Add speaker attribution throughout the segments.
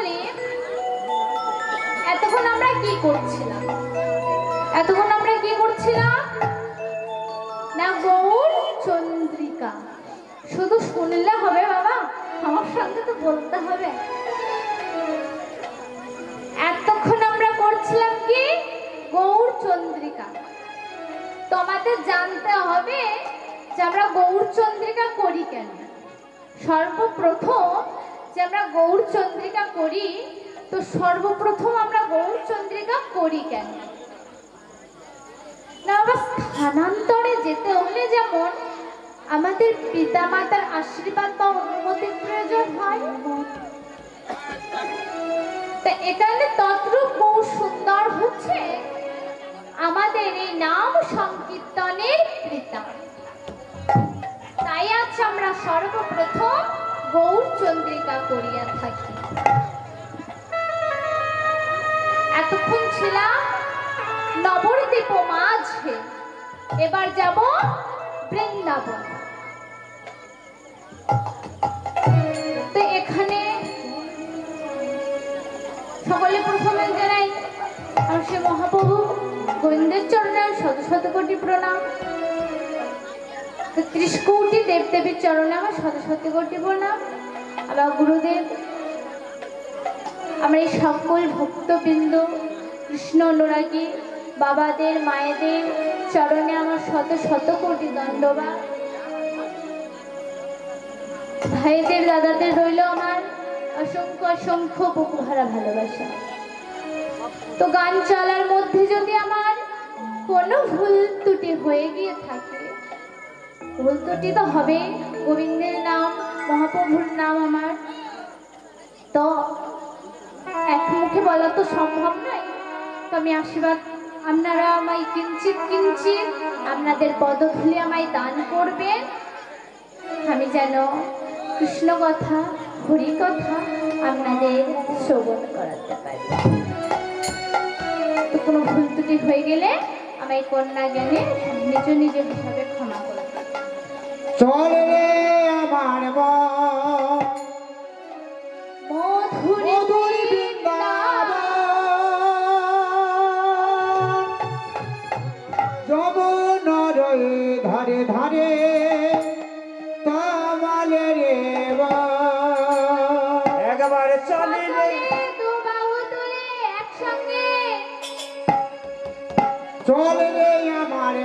Speaker 1: বলি, এতক্ষণ আমরা কি করছিলাম? না গৌর চন্দ্রিকা। শুধু শুনলে হবে বাবা, আমার সঙ্গে তো বলতে হবে। এতক্ষণ আমরা করছিলাম কি? গৌর চন্দ্রিকা। তোমাদের জানতে হবে যে আমরা গৌর চন্দ্রিকা করি কেন। সর্বপ্রথম যে আমরা গৌর চন্দ্রিকা করি, তো সর্বপ্রথম আমরা গৌর চন্দ্রিকা করি কেন না? আমরা স্থানান্তরে যেতে হলে যেমন আমাদের পিতামাতার আশীর্বাদ বা অনুমতির প্রয়োজন হয়, তা এখানে তদ্রূপ বহু সুন্দর হচ্ছে আমাদের এই নাম সংকীর্তনের পিতা। তাই আজ আমরা সর্বপ্রথম গৌর চন্দ্রিকা করিয়া থাকি। এতক্ষণ ছিলাম নবদ্বীপ মাঝে, এবার যাব বৃন্দাবন। তো এখানে সকলে প্রথমে জানাই আর সে মহাপ্রভু গোবিন্দের চরণে শত শত কোটি প্রণাম। 30 কোটি দেবদেবীর চরণে আমার শত শত কোটি প্রণাম। আমার গুরুদেব, আমরা এই সকল ভক্তবৃন্দ, কৃষ্ণ অনুরাগী বাবাদের মায়েদের চরণে আমার শত শত কোটি দণ্ডবাদ। ভাইদের দাদাদের রইল আমার অসংখ্য অসংখ্য বুক ভরা ভালোবাসা। তো গান চলার মধ্যে যদি আমার কোনো ভুল ত্রুটি হয়ে গিয়ে থাকে, ভুল ত্রুটি তো হবে, গোবিন্দের নাম মহাপ্রভুর নাম আমার, তো এক মুখে বলা তো সম্ভব নয়। তো আমি আশীর্বাদ, আপনারা আমায় কিঞ্চিত কিঞ্চিত আপনাদের পদধূলি আমায় দান করবেন, আমি যেন কৃষ্ণ কথা হরি কথা আপনাদের শ্রবণ করাতে পারি। তো কোনো ভুল ত্রুটি হয়ে গেলে আমায় কন্যা জ্ঞানে নিজ নিজ ভাবে ক্ষমা করবেন।
Speaker 2: চল রে আমার
Speaker 1: মধুরী
Speaker 2: যমুনার ধারে ধারে কামালে রে একবার চলে রে
Speaker 1: একসঙ্গে
Speaker 2: চল রে আমার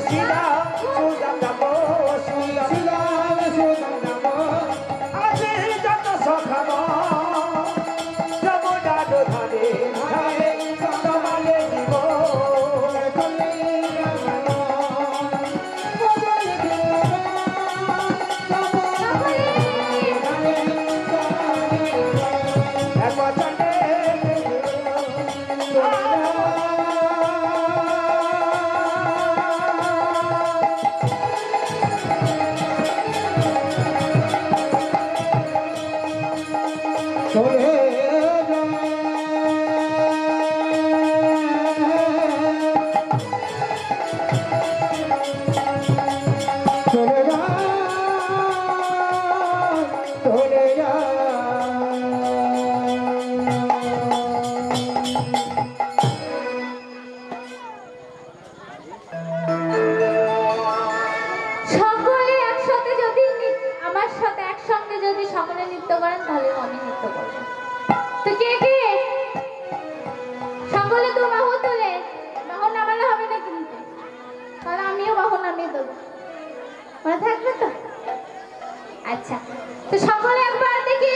Speaker 3: শিলাম সুদাম নাম শিলাম
Speaker 2: শিলাম সুদাম
Speaker 3: আজি যত সখাম যমুনার ধারে ধারে তোমালে দিব এক বচনে
Speaker 2: চলে চলে যা চলে যা
Speaker 1: সকলে একসাথে যদি আমার সাথে একসঙ্গে যদি সকলে নৃত্য করেন তাহলে আমি নৃত্য করব। তো কে কে সকলে তো বাহু তোলে, বাহু নামালে হবে না কিন্তু, তাহলে আমিও বাহু নামিয়ে দেবো, মনে থাকবে তো? আচ্ছা, তো সকলে একবার দেখি